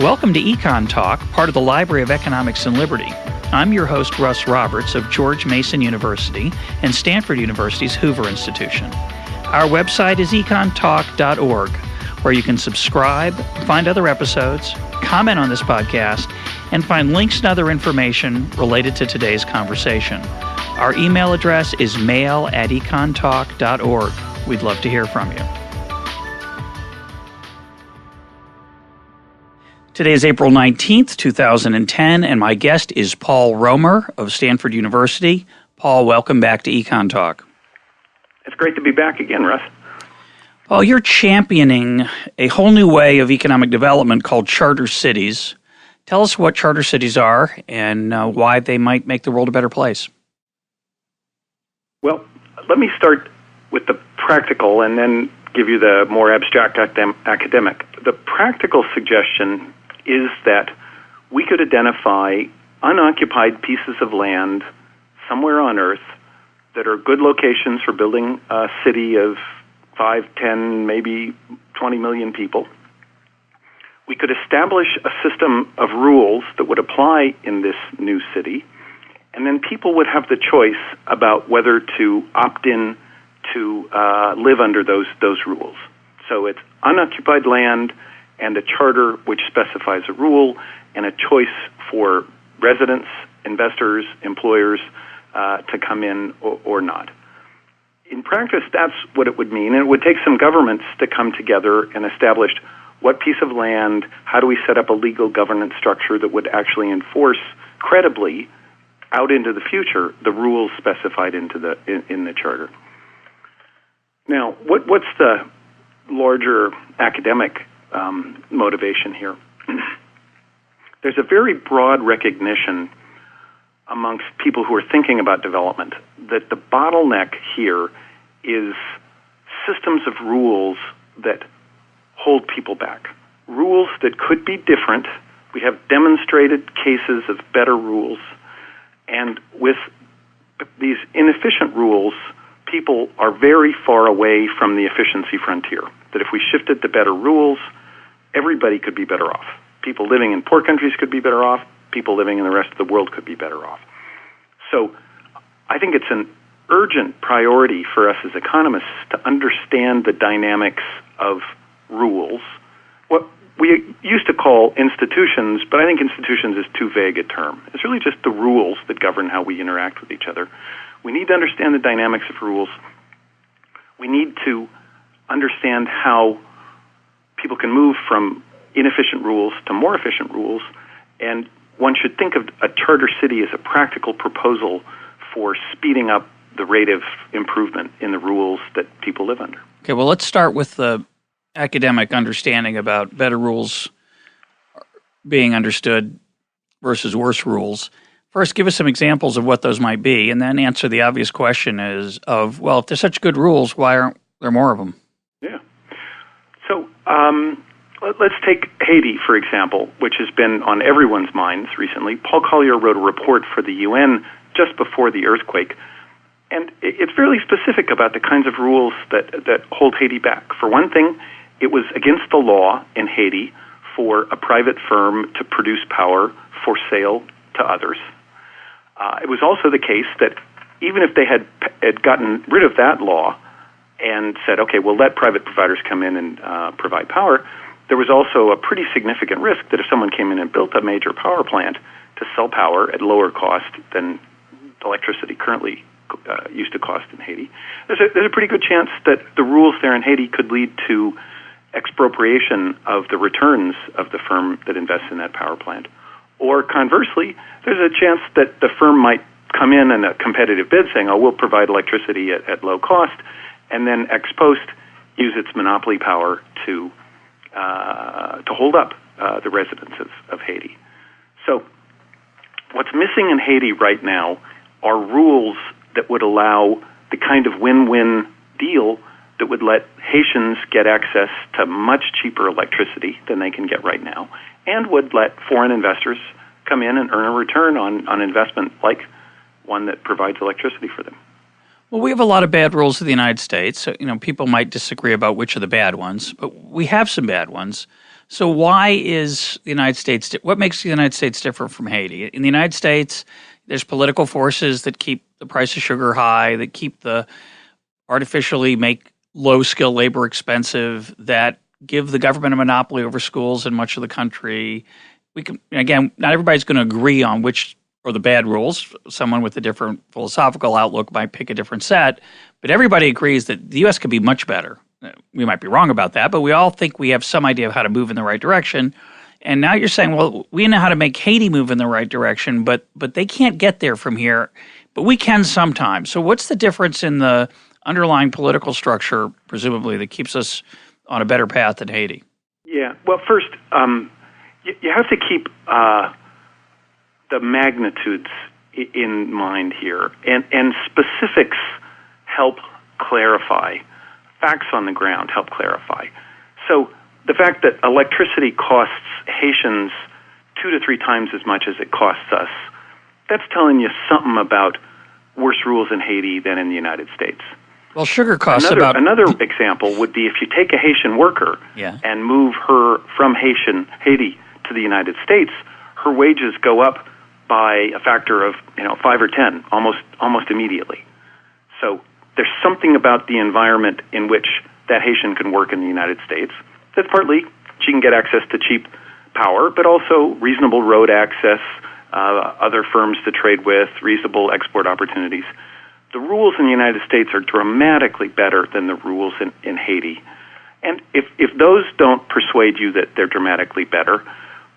Welcome to EconTalk, part of the Library of Economics and Liberty. I'm your host, Russ Roberts of George Mason University and Stanford University's Hoover Institution. Our website is econtalk.org, where you can subscribe, find other episodes, comment on this podcast, and find links and other information related to today's conversation. Our email address is mail@econtalk.org. We'd love to hear from you. Today is April 19th, 2010, and my guest is Paul Romer of Stanford University. Paul, welcome back to EconTalk. It's great to be back again, Russ. Paul, you're championing a whole new way of economic development called charter cities. Tell us what charter cities are and why they might make the world a better place. Well, let me start with the practical and then give you the more abstract academic. The practical suggestion is that we could identify unoccupied pieces of land somewhere on Earth that are good locations for building a city of 5, 10, maybe 20 million people. We could establish a system of rules that would apply in this new city, and then people would have the choice about whether to opt in to live under those rules. So it's unoccupied land and a charter which specifies a rule and a choice for residents, investors, employers to come in or not. In practice, that's what it would mean, and it would take some governments to come together and establish what piece of land, how do we set up a legal governance structure that would actually enforce credibly out into the future the rules specified in the charter. Now, what's the larger academic motivation here? There's a very broad recognition amongst people who are thinking about development that the bottleneck here is systems of rules that hold people back. Rules that could be different. We have demonstrated cases of better rules. And with these inefficient rules, people are very far away from the efficiency frontier. That if we shifted to better rules, everybody could be better off. People living in poor countries could be better off. People living in the rest of the world could be better off. So I think it's an urgent priority for us as economists to understand the dynamics of rules. What we used to call institutions, but I think institutions is too vague a term. It's really just the rules that govern how we interact with each other. We need to understand the dynamics of rules. We need to understand how people can move from inefficient rules to more efficient rules, and one should think of a charter city as a practical proposal for speeding up the rate of improvement in the rules that people live under. Okay, well, let's start with the academic understanding about better rules being understood versus worse rules. First, give us some examples of what those might be, and then answer the obvious question if there's such good rules, why aren't there more of them? Yeah. So let's take Haiti, for example, which has been on everyone's minds recently. Paul Collier wrote a report for the UN just before the earthquake, and it's fairly specific about the kinds of rules that hold Haiti back. For one thing, it was against the law in Haiti for a private firm to produce power for sale to others. It was also the case that even if they had gotten rid of that law and said, okay, we'll let private providers come in and provide power, there was also a pretty significant risk that if someone came in and built a major power plant to sell power at lower cost than electricity currently used to cost in Haiti, there's a pretty good chance that the rules there in Haiti could lead to expropriation of the returns of the firm that invests in that power plant. Or conversely, there's a chance that the firm might come in a competitive bid saying, we'll provide electricity at low cost, and then ex post use its monopoly power to hold up the residents of Haiti. So what's missing in Haiti right now are rules that would allow the kind of win-win deal that would let Haitians get access to much cheaper electricity than they can get right now, and would let foreign investors come in and earn a return on investment like one that provides electricity for them. Well, we have a lot of bad rules in the United States. So, people might disagree about which are the bad ones, but we have some bad ones. So why is the United States, what makes the United States different from Haiti? In the United States, there's political forces that keep the price of sugar high, that keep the artificially make low-skilled labor expensive, that give the government a monopoly over schools in much of the country. We can, again, not everybody's going to agree on which are the bad rules. Someone with a different philosophical outlook might pick a different set, but everybody agrees that the U.S. could be much better. We might be wrong about that, but we all think we have some idea of how to move in the right direction. And now you're saying, well, we know how to make Haiti move in the right direction, but they can't get there from here, but we can sometimes. So what's the difference in the underlying political structure, presumably, that keeps us on a better path than Haiti? Yeah. Well, first, you have to keep the magnitudes in mind here, and specifics help clarify. Facts on the ground help clarify. So the fact that electricity costs Haitians 2 to 3 times as much as it costs us, that's telling you something about worse rules in Haiti than in the United States. Well, sugar costs Another example would be if you take a Haitian worker and move her from Haiti to the United States, her wages go up by a factor of 5 or 10 almost immediately. So there's something about the environment in which that Haitian can work in the United States. That's partly she can get access to cheap power, but also reasonable road access, other firms to trade with, reasonable export opportunities. The rules in the United States are dramatically better than the rules in Haiti. And if those don't persuade you that they're dramatically better,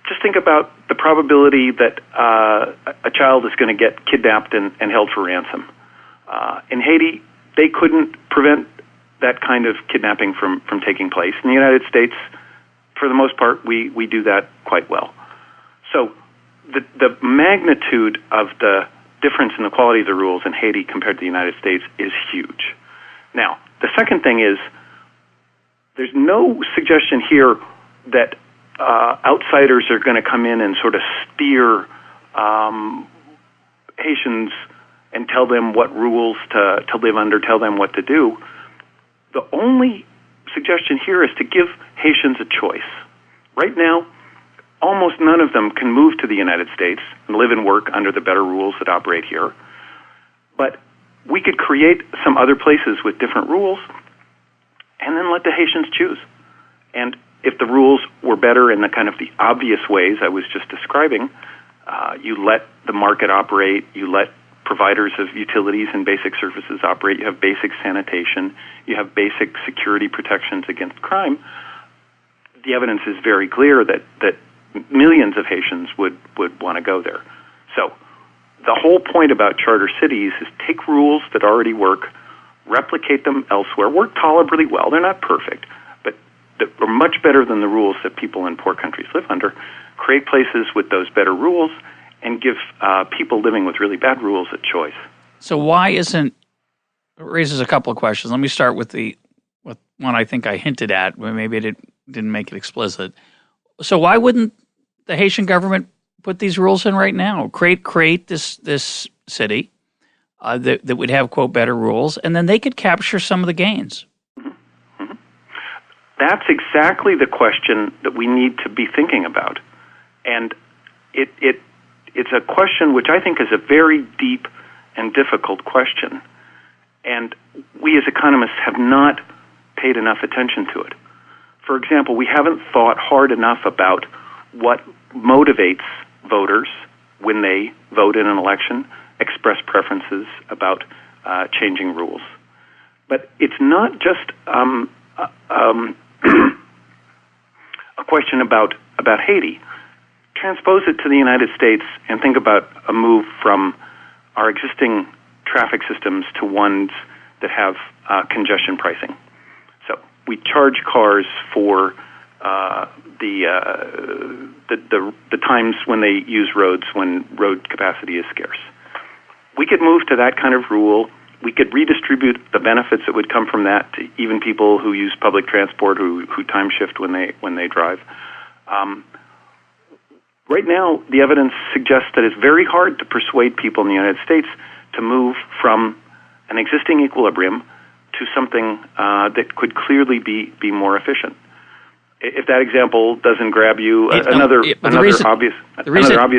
just think about the probability that a child is going to get kidnapped and held for ransom. In Haiti, they couldn't prevent that kind of kidnapping from taking place. In the United States, for the most part, we do that quite well. So the magnitude of the difference in the quality of the rules in Haiti compared to the United States is huge. Now, the second thing is there's no suggestion here that outsiders are going to come in and sort of steer Haitians and tell them what rules to live under, tell them what to do. The only suggestion here is to give Haitians a choice. Right now, almost none of them can move to the United States and live and work under the better rules that operate here. But we could create some other places with different rules and then let the Haitians choose. And if the rules were better in the kind of the obvious ways I was just describing, you let the market operate, you let providers of utilities and basic services operate, you have basic sanitation, you have basic security protections against crime, the evidence is very clear that millions of Haitians would want to go there. So the whole point about charter cities is take rules that already work, replicate them elsewhere, work tolerably well. They're not perfect, but they're much better than the rules that people in poor countries live under. Create places with those better rules and give people living with really bad rules a choice. So why isn't, it raises a couple of questions. Let me start with one I think I hinted at, but maybe I didn't make it explicit. So why wouldn't the Haitian government put these rules in right now? Create this city that would have, quote, better rules, and then they could capture some of the gains. Mm-hmm. Mm-hmm. That's exactly the question that we need to be thinking about. And it's a question which I think is a very deep and difficult question. And we as economists have not paid enough attention to it. For example, we haven't thought hard enough about what motivates voters when they vote in an election, express preferences about changing rules. But it's not just a question about Haiti. Transpose it to the United States and think about a move from our existing traffic systems to ones that have congestion pricing. So we charge cars for the times when they use roads when road capacity is scarce. We could move to that kind of rule. We could redistribute the benefits that would come from that to even people who use public transport, who time shift when they drive. Right now, the evidence suggests that it's very hard to persuade people in the United States to move from an existing equilibrium to something that could clearly be more efficient. if that example doesn't grab you, another obvious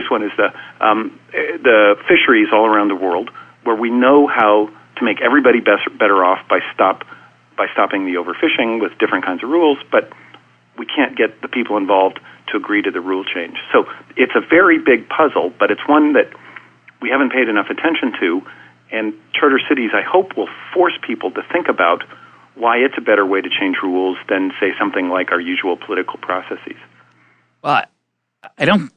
one is the fisheries all around the world, where we know how to make everybody better off by stopping the overfishing with different kinds of rules, but we can't get the people involved to agree to the rule change. So it's a very big puzzle, but it's one that we haven't paid enough attention to, and charter cities, I hope, will force people to think about why it's a better way to change rules than, say, something like our usual political processes. Well, I don't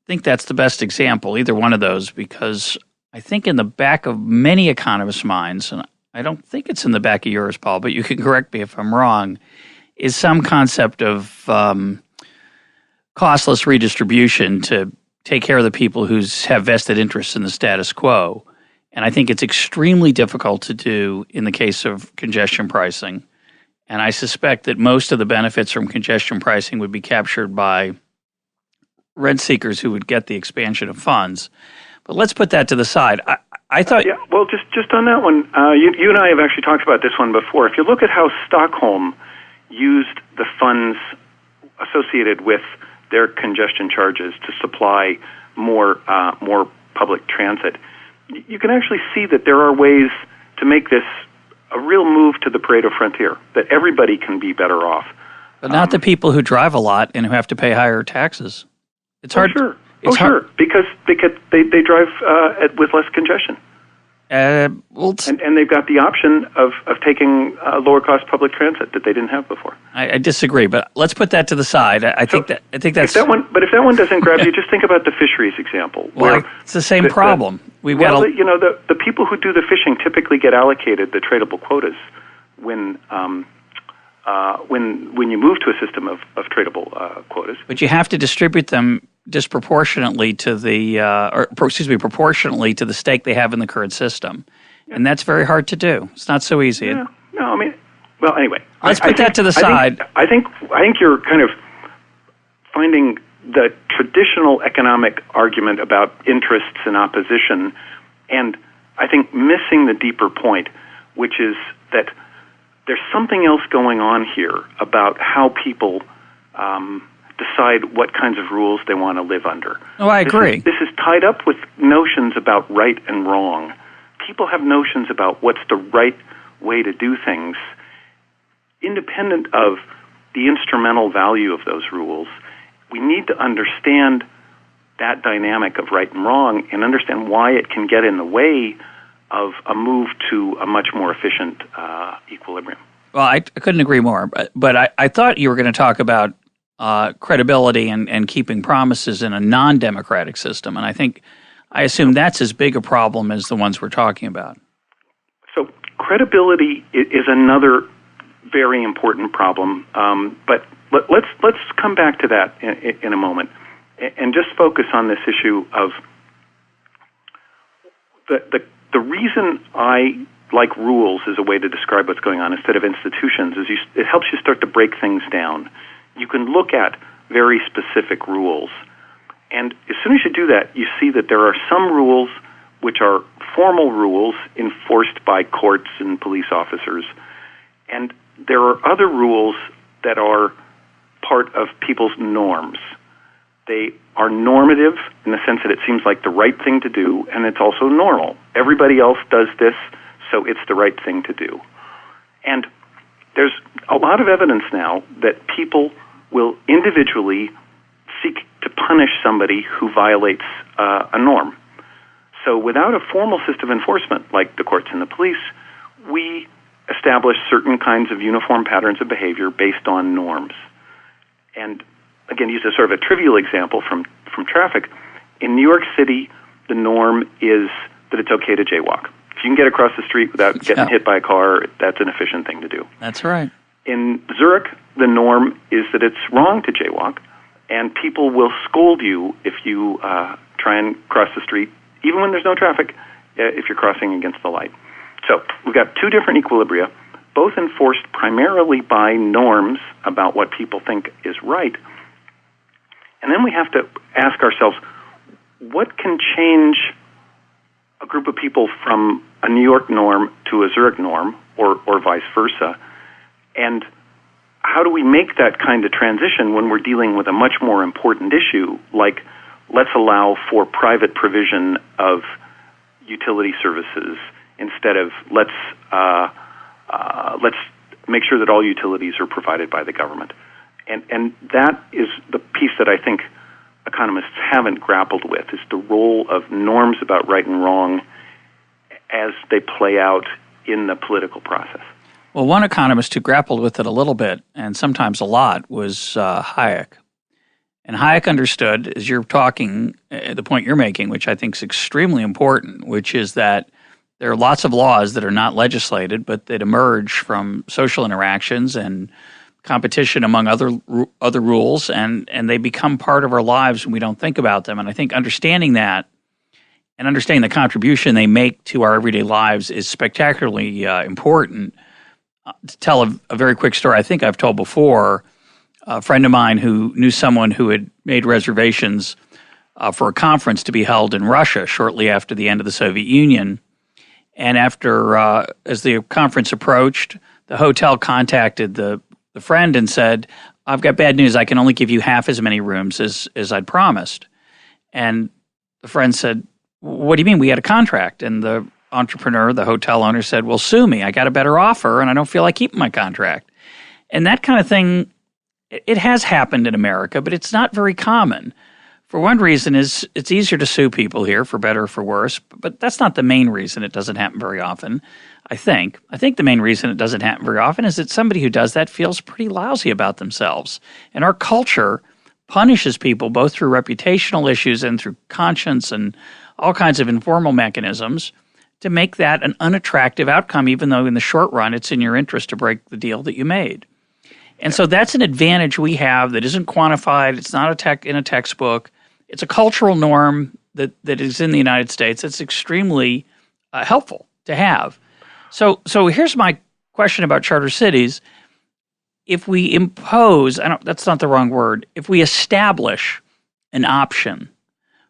think that's the best example, either one of those, because I think in the back of many economists' minds, and I don't think it's in the back of yours, Paul, but you can correct me if I'm wrong, is some concept of costless redistribution to take care of the people who have vested interests in the status quo. And I think it's extremely difficult to do in the case of congestion pricing. And I suspect that most of the benefits from congestion pricing would be captured by rent seekers who would get the expansion of funds. But let's put that to the side. I thought... Yeah, well, just on that one, you and I have actually talked about this one before. If you look at how Stockholm used the funds associated with their congestion charges to supply more public transit, you can actually see that there are ways to make this a real move to the Pareto frontier, that everybody can be better off. But not the people who drive a lot and who have to pay higher taxes. It's hard. Sure. Sure, because they drive with less congestion. And they've got the option of taking lower cost public transit that they didn't have before. I disagree, but let's put that to the side. I think that's if that one doesn't grab you, just think about the fisheries example. Well, it's the same problem. The people who do the fishing typically get allocated the tradable quotas when you move to a system of tradable quotas. But you have to distribute them disproportionately to proportionally to the stake they have in the current system, and that's very hard to do. It's not so easy. Yeah. No, I mean, well, anyway, let's put that to the side. I think you're kind of finding the traditional economic argument about interests and opposition, and I think missing the deeper point, which is that there's something else going on here about how people decide what kinds of rules they want to live under. Oh, I agree. This is tied up with notions about right and wrong. People have notions about what's the right way to do things, independent of the instrumental value of those rules. We need to understand that dynamic of right and wrong and understand why it can get in the way of a move to a much more efficient equilibrium. Well, I couldn't agree more, but I thought you were going to talk about credibility and keeping promises in a non-democratic system, and I assume that's as big a problem as the ones we're talking about. So credibility is another very important problem, but let's come back to that in a moment, and just focus on this issue of the reason I like rules as a way to describe what's going on instead of institutions is it helps you start to break things down. You can look at very specific rules, and as soon as you do that, you see that there are some rules which are formal rules enforced by courts and police officers, and there are other rules that are part of people's norms. They are normative in the sense that it seems like the right thing to do, and it's also normal. Everybody else does this, so it's the right thing to do. And there's a lot of evidence now that people will individually seek to punish somebody who violates a norm. So without a formal system of enforcement, like the courts and the police, we establish certain kinds of uniform patterns of behavior based on norms. And again, use a sort of a trivial example from traffic. In New York City, the norm is that it's okay to jaywalk. If you can get across the street without getting hit by a car, that's an efficient thing to do. That's right. In Zurich, the norm is that it's wrong to jaywalk, and people will scold you if you try and cross the street, even when there's no traffic, if you're crossing against the light. So we've got two different equilibria, both enforced primarily by norms about what people think is right. And then we have to ask ourselves, what can change a group of people from a New York norm to a Zurich norm, or vice versa? And how do we make that kind of transition when we're dealing with a much more important issue, like let's allow for private provision of utility services instead of let's make sure that all utilities are provided by the government. And that is the piece that I think economists haven't grappled with, is the role of norms about right and wrong as they play out in the political process. Well, one economist who grappled with it a little bit, and sometimes a lot, was Hayek. And Hayek understood, as you're talking, the point you're making, which I think is extremely important, which is that there are lots of laws that are not legislated, but that emerge from social interactions and competition among other rules, and they become part of our lives when we don't think about them. And I think understanding that and understanding the contribution they make to our everyday lives is spectacularly important. To tell a very quick story I think I've told before, a friend of mine who knew someone who had made reservations for a conference to be held in Russia shortly after the end of the Soviet Union. And as the conference approached, the hotel contacted the friend and said, I've got bad news. I can only give you half as many rooms as I'd promised. And the friend said, what do you mean? We had a contract. And the entrepreneur, the hotel owner, said, well, sue me. I got a better offer and I don't feel like keeping my contract. And that kind of thing, it has happened in America, but it's not very common. For one reason is it's easier to sue people here, for better or for worse, but that's not the main reason it doesn't happen very often, I think. I think the main reason it doesn't happen very often is that somebody who does that feels pretty lousy about themselves. And our culture punishes people both through reputational issues and through conscience and all kinds of informal mechanisms to make that an unattractive outcome, even though in the short run it's in your interest to break the deal that you made. And so that's an advantage we have that isn't quantified. It's not in a textbook. It's a cultural norm that is in the United States. It's extremely helpful to have. So here's my question about charter cities. If we impose, that's not the wrong word, if we establish an option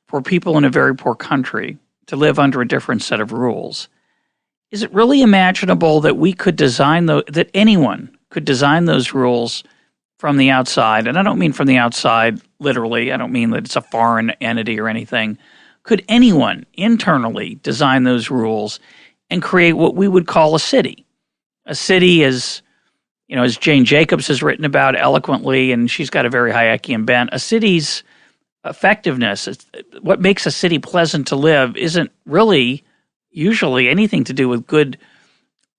for people in a very poor country to live under a different set of rules, is it really imaginable that we could design that anyone could design those rules from the outside? And I don't mean from the outside literally. I don't mean that it's a foreign entity or anything. Could anyone internally design those rules and create what we would call a city? A city is, as Jane Jacobs has written about eloquently, and she's got a very Hayekian bent, a city's effectiveness, what makes a city pleasant to live, isn't really usually anything to do with good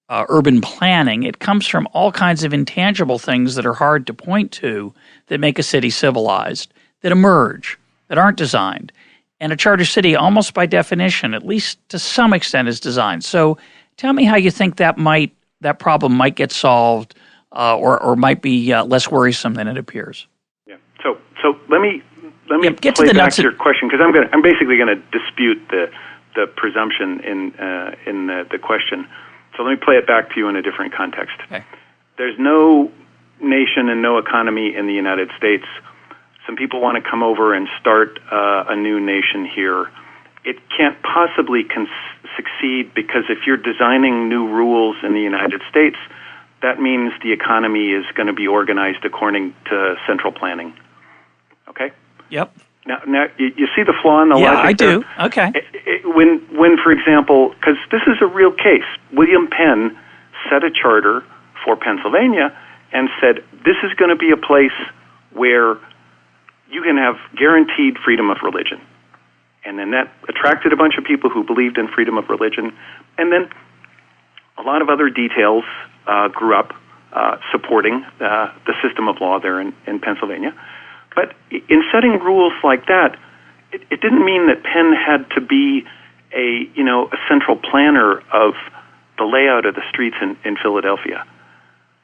urban planning. It comes from all kinds of intangible things that are hard to point to that make a city civilized, that emerge, that aren't designed. And a charter city, almost by definition, at least to some extent, is designed. So tell me how you think that problem might get solved or might be less worrisome than it appears. Yeah. So let me get play to the back nuts to your question, because I'm basically going to dispute the presumption in the question. So let me play it back to you in a different context. Okay. There's no nation and no economy in the United States. Some people want to come over and start a new nation here. It can't possibly succeed because if you're designing new rules in the United States, that means the economy is going to be organized according to central planning. Okay? Yep. Now you see the flaw in the logic? Yeah, I do. There? Okay. When, for example, because this is a real case, William Penn set a charter for Pennsylvania and said, this is going to be a place where you can have guaranteed freedom of religion. And then that attracted a bunch of people who believed in freedom of religion. And then a lot of other details grew up supporting the system of law there in Pennsylvania. But in setting rules like that, it didn't mean that Penn had to be a central planner of the layout of the streets in Philadelphia.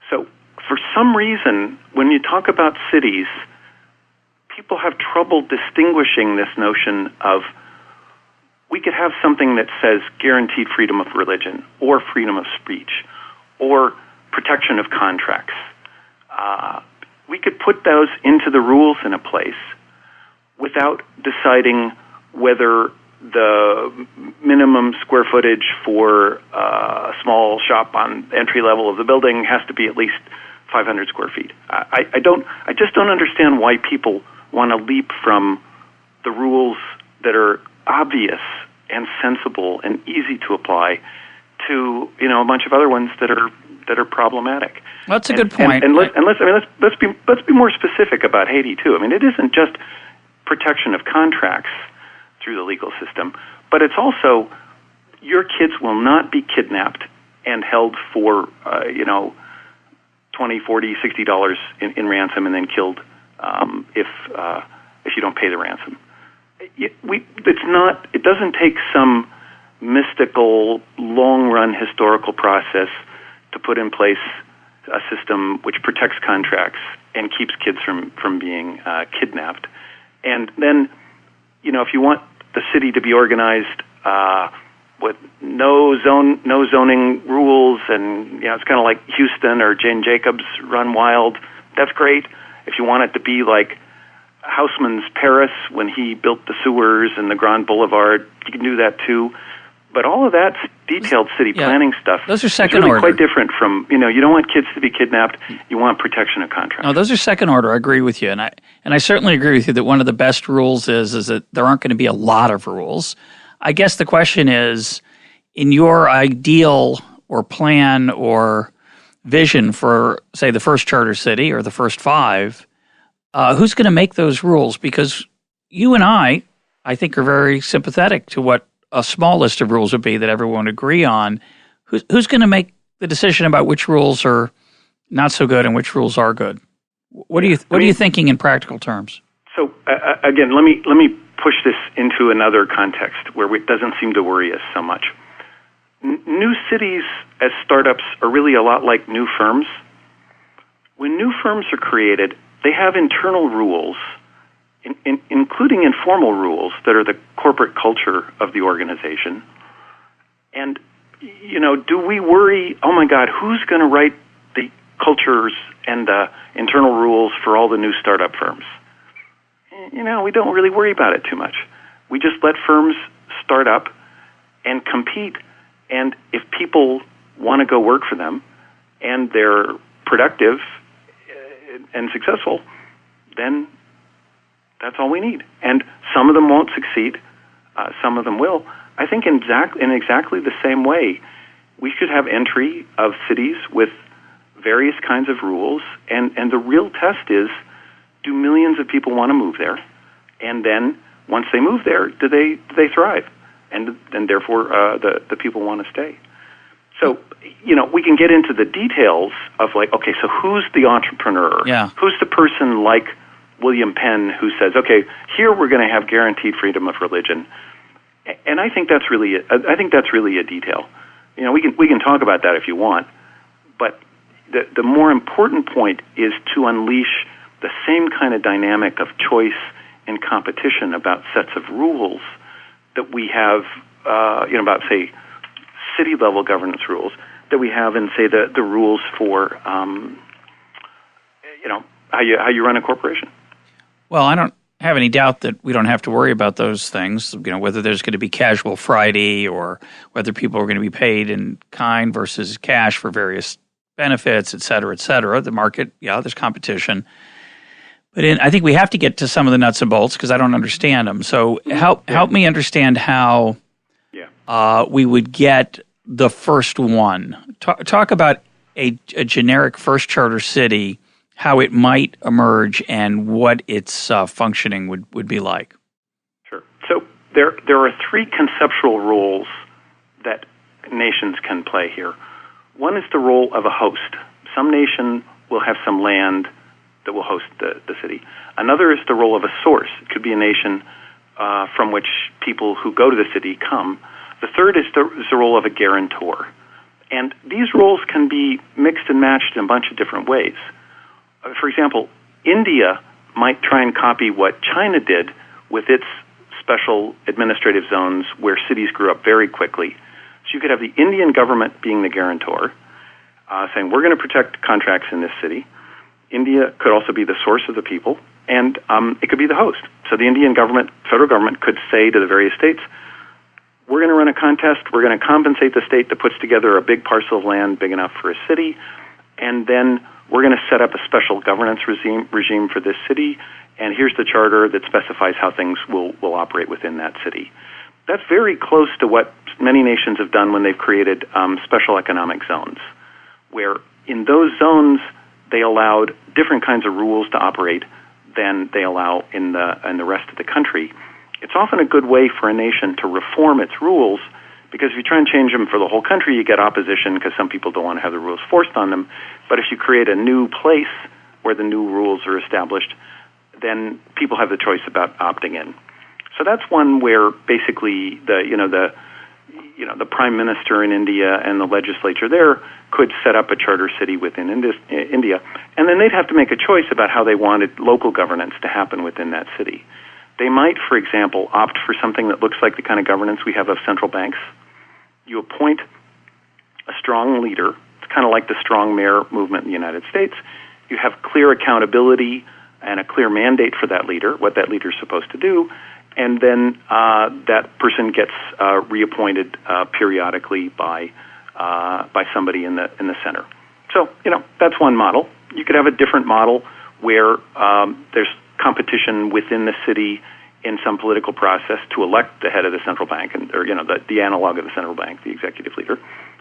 So for some reason, when you talk about cities, people have trouble distinguishing this notion of we could have something that says guaranteed freedom of religion or freedom of speech or protection of contracts. We could put those into the rules in a place without deciding whether the minimum square footage for a small shop on the entry level of the building has to be at least 500 square feet. I just don't understand why people want to leap from the rules that are obvious and sensible and easy to apply to a bunch of other ones that are problematic. Well, that's a good point. Let's be more specific about Haiti too. I mean, it isn't just protection of contracts through the legal system, but it's also your kids will not be kidnapped and held for $20, $40, $60 in ransom and then killed if you don't pay the ransom. It doesn't take some mystical, long-run historical process to put in place a system which protects contracts and keeps kids from being kidnapped. And then, if you want the city to be organized with no zoning rules, and it's kind of like Houston or Jane Jacobs run wild, that's great. If you want it to be like Haussmann's Paris when he built the sewers and the Grand Boulevard, you can do that too. But all of that's detailed city planning stuff. Those are second order. Quite different from, you don't want kids to be kidnapped. You want protection of contracts. No, those are second order. I agree with you. And I certainly agree with you that one of the best rules is that there aren't going to be a lot of rules. I guess the question is, in your ideal or plan or vision for, say, the first charter city or the first 5, who's going to make those rules? Because you and I think, are very sympathetic to what a small list of rules would be that everyone would agree on. Who's going to make the decision about which rules are not so good and which rules are good? What are you thinking in practical terms? So again, let me push this into another context where it doesn't seem to worry us so much. New cities as startups are really a lot like new firms. When new firms are created, they have internal rules, including informal rules that are the corporate culture of the organization. And, do we worry, oh my God, who's going to write the cultures and the internal rules for all the new startup firms? We don't really worry about it too much. We just let firms start up and compete. And if people want to go work for them and they're productive and successful, then that's all we need. And some of them won't succeed. Some of them will. I think in exactly the same way, we should have entry of cities with various kinds of rules. And the real test is, do millions of people want to move there? And then once they move there, do they thrive? And therefore, the people want to stay. So, we can get into the details of okay, so who's the entrepreneur? Yeah. Who's the person like William Penn who says, okay, here we're going to have guaranteed freedom of religion? And I think that's really a detail. We can talk about that if you want, but the more important point is to unleash the same kind of dynamic of choice and competition about sets of rules that we have, about, say, city-level governance rules that we have in, say, the rules for, how you run a corporation. Well, I don't have any doubt that we don't have to worry about those things, whether there's going to be casual Friday or whether people are going to be paid in kind versus cash for various benefits, et cetera, et cetera. The market, there's competition. But I think we have to get to some of the nuts and bolts because I don't understand them. So help me understand how we would get the first one. Talk about a generic first charter city, how it might emerge, and what its functioning would be like. Sure. So there are 3 conceptual roles that nations can play here. One is the role of a host. Some nation will have some land that will host the city. Another is the role of a source. It could be a nation from which people who go to the city come. The third is the role of a guarantor. And these roles can be mixed and matched in a bunch of different ways. For example, India might try and copy what China did with its special administrative zones where cities grew up very quickly. So you could have the Indian government being the guarantor, saying, we're going to protect contracts in this city. India could also be the source of the people, and it could be the host. So the Indian government, federal government, could say to the various states, we're going to run a contest, we're going to compensate the state that puts together a big parcel of land big enough for a city, and then we're going to set up a special governance regime for this city, and here's the charter that specifies how things will operate within that city. That's very close to what many nations have done when they've created special economic zones, where in those zones they allowed different kinds of rules to operate than they allow in the rest of the country. It's often a good way for a nation to reform its rules, because if you try and change them for the whole country, you get opposition because some people don't want to have the rules forced on them. But if you create a new place where the new rules are established, then people have the choice about opting in. So that's one where basically the prime minister in India and the legislature there could set up a charter city within India, and then they'd have to make a choice about how they wanted local governance to happen within that city. They might, for example, opt for something that looks like the kind of governance we have of central banks. You appoint a strong leader. It's kind of like the strong mayor movement in the United States. You have clear accountability and a clear mandate for that leader, what that leader is supposed to do, and then that person gets reappointed periodically by somebody in the center. So, that's one model. You could have a different model where there's competition within the city in some political process to elect the head of the central bank, or the analog of the central bank, the executive leader.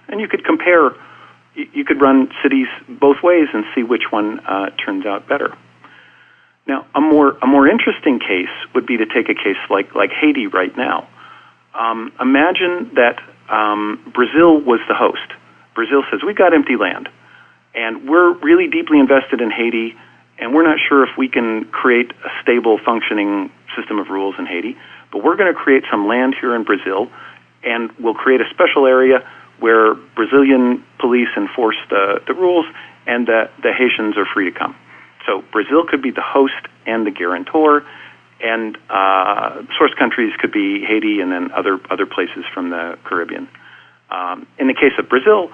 And you could compare. You could run cities both ways and see which one turns out better. Now, a more interesting case would be to take a case like Haiti right now. Imagine that Brazil was the host. Brazil says, we've got empty land, and we're really deeply invested in Haiti, and we're not sure if we can create a stable, functioning system of rules in Haiti, but we're going to create some land here in Brazil, and we'll create a special area where Brazilian police enforce the rules, and the Haitians are free to come. So Brazil could be the host and the guarantor, and source countries could be Haiti and then other places from the Caribbean. In the case of Brazil,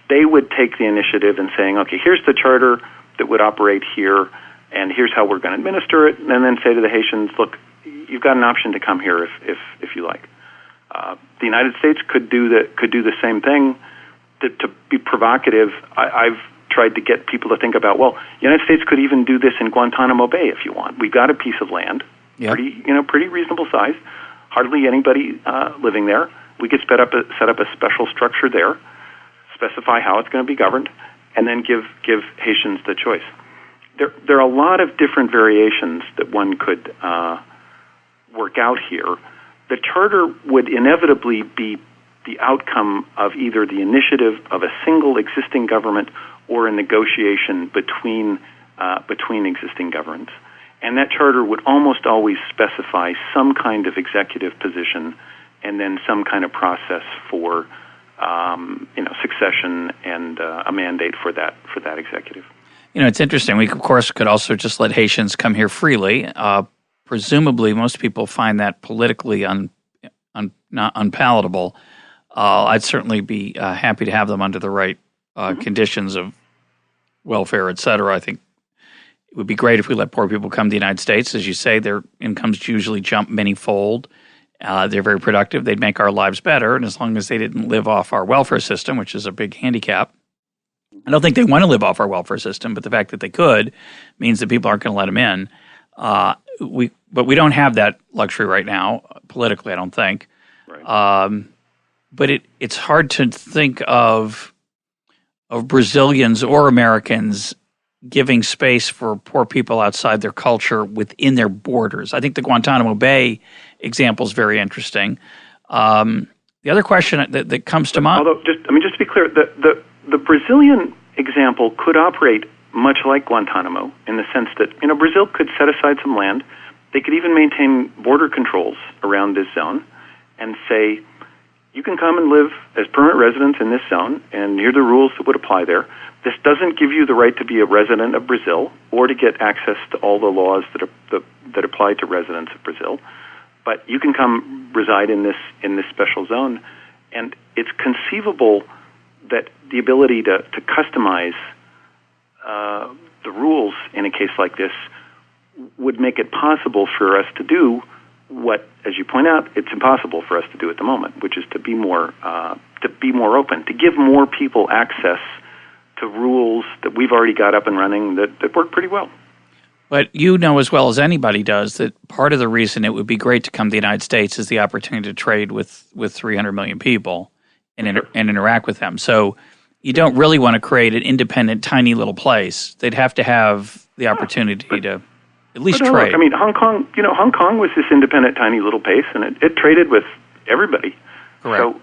they would take the initiative in saying, okay, here's the charter that would operate here, and here's how we're going to administer it, and then say to the Haitians, look, you've got an option to come here if you like. The United States could do the same thing. To be provocative, I've tried to get people to think about, well, the United States could even do this in Guantanamo Bay if you want. We've got a piece of land, pretty reasonable size, hardly anybody living there. We could set up a special structure there, specify how it's going to be governed, and then give Haitians the choice. There are a lot of different variations that one could work out here. The charter would inevitably be the outcome of either the initiative of a single existing government or a negotiation between existing governments. And that charter would almost always specify some kind of executive position and then some kind of process for succession and a mandate for that executive. It's interesting. We, of course, could also just let Haitians come here freely. Presumably, most people find that politically not unpalatable. I'd certainly be happy to have them under the right conditions of welfare, et cetera. I think it would be great if we let poor people come to the United States. As you say, their incomes usually jump many-fold. They're very productive. They'd make our lives better, and as long as they didn't live off our welfare system, which is a big handicap. I don't think they want to live off our welfare system, but the fact that they could means that people aren't going to let them in. But we don't have that luxury right now, politically, I don't think. Right. But it's hard to think of Brazilians or Americans giving space for poor people outside their culture within their borders. I think the Guantanamo Bay example is very interesting. The other question that comes to mind... Although, just to be clear, the Brazilian example could operate much like Guantanamo in the sense that, Brazil could set aside some land. They could even maintain border controls around this zone and say, you can come and live as permanent residents in this zone, and here are the rules that would apply there. This doesn't give you the right to be a resident of Brazil or to get access to all the laws that apply to residents of Brazil, but you can come reside in this special zone. And it's conceivable that the ability to customize the rules in a case like this would make it possible for us to do what, as you point out, it's impossible for us to do at the moment, which is to be more open, to give more people access to of rules that we've already got up and running that work pretty well. But you know as well as anybody does that part of the reason it would be great to come to the United States is the opportunity to trade with 300 million people and interact with them. So you don't really want to create an independent, tiny little place. They'd have to have the opportunity to at least trade. Look, I mean, Hong Kong was this independent, tiny little place, and it traded with everybody. Correct. So,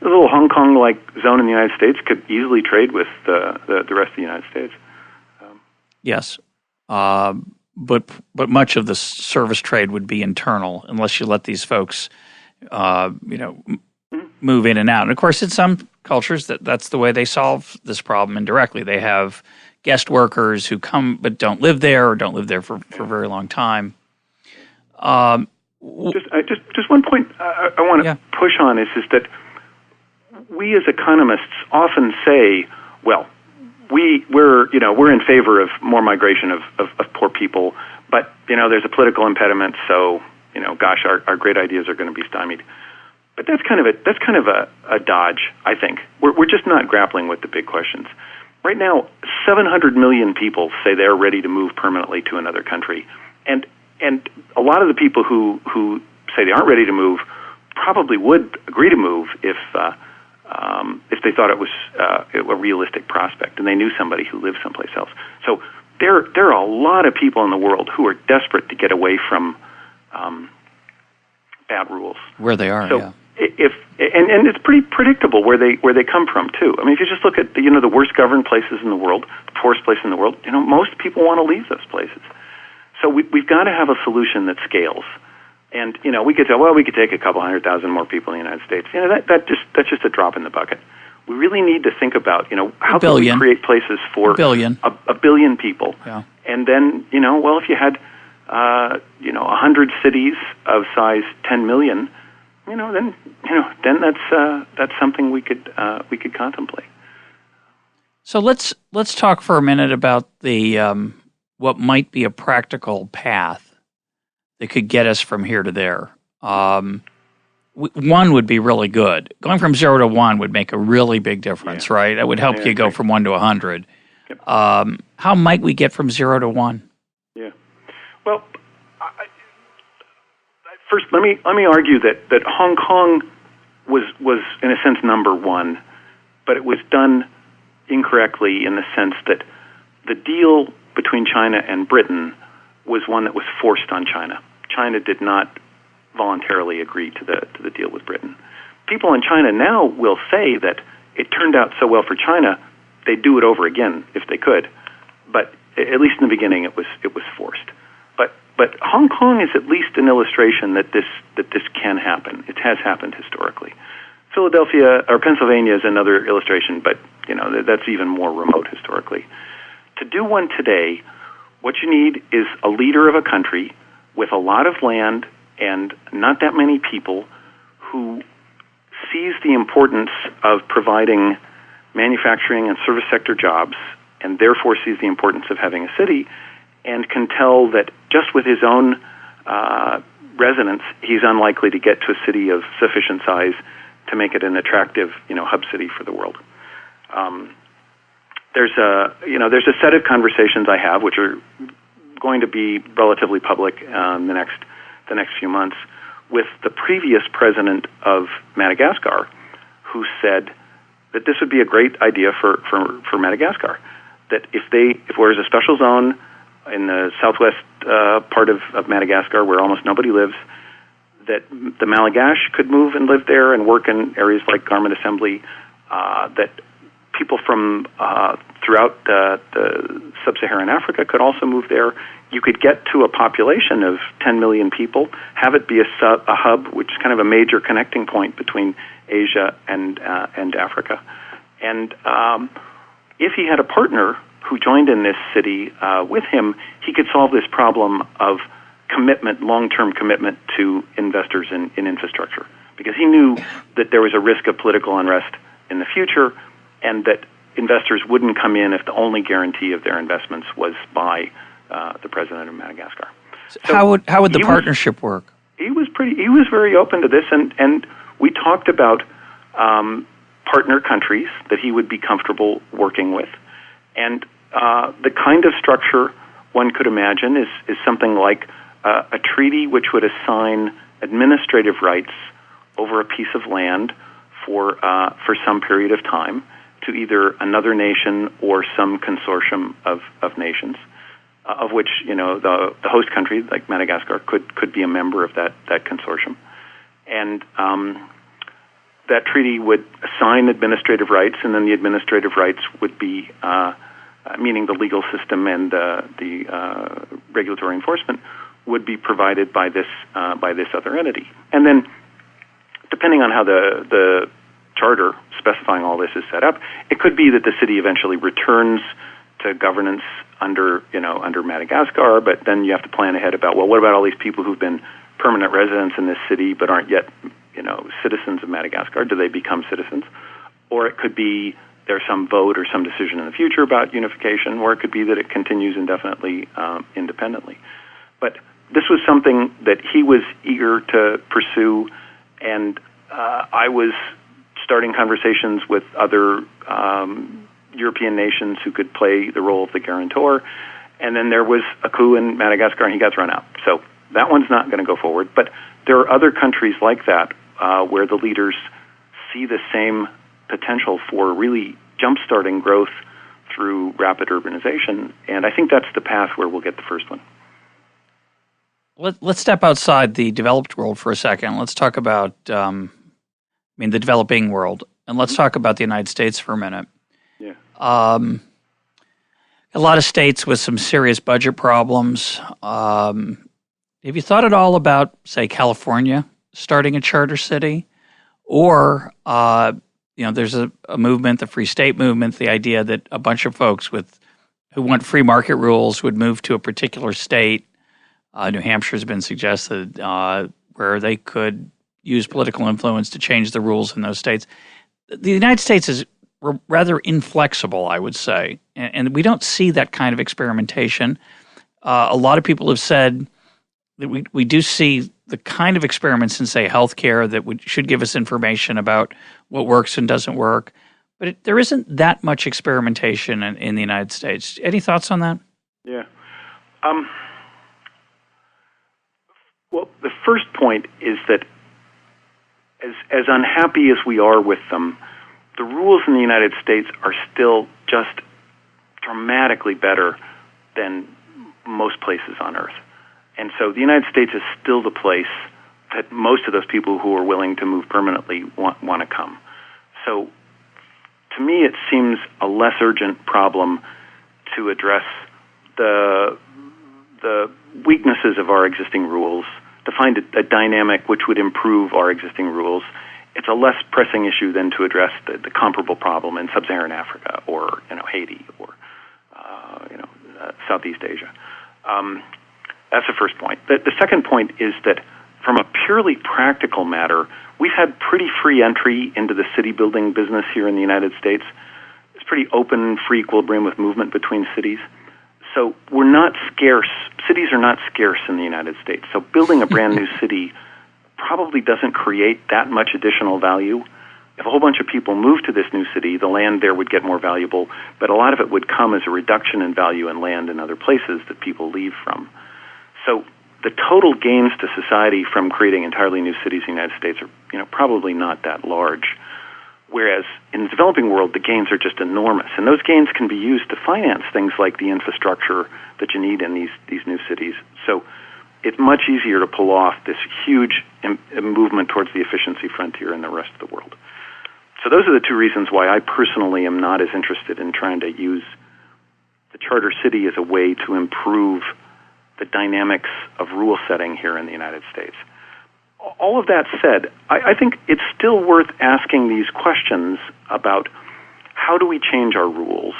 a little Hong Kong-like zone in the United States could easily trade with the rest of the United States. Yes, but much of the service trade would be internal unless you let these folks, move in and out. And of course, in some cultures, that's the way they solve this problem indirectly. They have guest workers who come but don't live there or don't live there for a very long time. Just one point I want to push on is that we as economists often say, well, we're in favor of more migration of poor people, but there's a political impediment, so gosh, our great ideas are going to be stymied. But that's kind of a dodge, I think. We're just not grappling with the big questions. Right now, 700 million people say they're ready to move permanently to another country, and a lot of the people who say they aren't ready to move probably would agree to move if they thought it was a realistic prospect and they knew somebody who lived someplace else. So there are a lot of people in the world who are desperate to get away from bad rules. Where they are, so and it's pretty predictable where they come from too. I mean, if you just look at the worst governed places in the world, the poorest place in the world, most people want to leave those places. So we've got to have a solution that scales. And we could say, well, we could take a couple 100,000 more people in the United States. That's just a drop in the bucket. We really need to think about how can we create places for a billion people. Yeah. And then if you had 100 cities of size 10 million, then that's something we could contemplate. So let's talk for a minute about the what might be a practical path that could get us from here to there. One would be really good. Going from 0 to 1 would make a really big difference, right? It would help you go from 1 to 100. Yep. How might we get from 0 to 1? Yeah. Well, first let me argue that Hong Kong was in a sense number one, but it was done incorrectly in the sense that the deal between China and Britain was one that was forced on China. China did not voluntarily agree to the deal with Britain. People in China now will say that it turned out so well for China, they'd do it over again if they could. But at least in the beginning, it was forced. But Hong Kong is at least an illustration that this can happen. It has happened historically. Philadelphia or Pennsylvania is another illustration, but that's even more remote historically. To do one today, what you need is a leader of a country with a lot of land and not that many people who sees the importance of providing manufacturing and service sector jobs and therefore sees the importance of having a city and can tell that just with his own residents, he's unlikely to get to a city of sufficient size to make it an attractive, hub city for the world. There's a set of conversations I have which are going to be relatively public in the next few months with the previous president of Madagascar, who said that this would be a great idea for Madagascar. That if there's a special zone in the southwest part of Madagascar where almost nobody lives, that the Malgache could move and live there and work in areas like garment assembly, that people from throughout the sub-Saharan Africa could also move there. You could get to a population of 10 million people, have it be a hub, which is kind of a major connecting point between Asia and Africa. And if he had a partner who joined in this city with him, he could solve this problem of commitment, long-term commitment to investors in infrastructure, because he knew that there was a risk of political unrest in the future and that investors wouldn't come in if the only guarantee of their investments was by the president of Madagascar. So how would the partnership work? He was very open to this, and we talked about partner countries that he would be comfortable working with. And the kind of structure one could imagine is something like a treaty which would assign administrative rights over a piece of land for some period of time to either another nation or some consortium of nations, of which the host country, like Madagascar, could be a member of that consortium. And that treaty would assign administrative rights, and then the administrative rights would be, meaning the legal system and the regulatory enforcement, would be provided by this other entity. And then, depending on how the charter specifying all this is set up, it could be that the city eventually returns to governance under Madagascar, but then you have to plan ahead about, well, what about all these people who've been permanent residents in this city but aren't yet citizens of Madagascar? Do they become citizens? Or it could be there's some vote or some decision in the future about unification, or it could be that it continues indefinitely independently. But this was something that he was eager to pursue, and I was starting conversations with other European nations who could play the role of the guarantor, and then there was a coup in Madagascar and he got thrown out. So that one's not going to go forward. But there are other countries like that where the leaders see the same potential for really jump-starting growth through rapid urbanization, and I think that's the path where we'll get the first one. Let's step outside the developed world for a second. Let's talk about, the developing world, and let's talk about the United States for a minute. Yeah. A lot of states with some serious budget problems. Have you thought at all about, say, California starting a charter city? Or, there's a movement, the Free State Movement, the idea that a bunch of folks who want free market rules would move to a particular state. New Hampshire's been suggested where they could use political influence to change the rules in those states. The United States is rather inflexible, I would say, and we don't see that kind of experimentation. A lot of people have said that we do see the kind of experiments in, say, healthcare that should give us information about what works and doesn't work, but there isn't that much experimentation in the United States. Any thoughts on that? Yeah. Well, the first point is that as unhappy as we are with them, the rules in the United States are still just dramatically better than most places on Earth. And so the United States is still the place that most of those people who are willing to move permanently want to come. So to me, it seems a less urgent problem to address the weaknesses of our existing rules, to find a dynamic which would improve our existing rules. It's a less pressing issue than to address the comparable problem in sub-Saharan Africa or Haiti or Southeast Asia. That's the first point. The second point is that from a purely practical matter, we've had pretty free entry into the city building business here in the United States. It's pretty open, free equilibrium with movement between cities. So we're not scarce. Cities are not scarce in the United States. So building a brand new city probably doesn't create that much additional value. If a whole bunch of people move to this new city, the land there would get more valuable, but a lot of it would come as a reduction in value in land in other places that people leave from. So the total gains to society from creating entirely new cities in the United States are probably not that large. Whereas in the developing world, the gains are just enormous. And those gains can be used to finance things like the infrastructure that you need in these new cities. So it's much easier to pull off this huge movement towards the efficiency frontier in the rest of the world. So those are the two reasons why I personally am not as interested in trying to use the charter city as a way to improve the dynamics of rule setting here in the United States. All of that said, I think it's still worth asking these questions about how do we change our rules,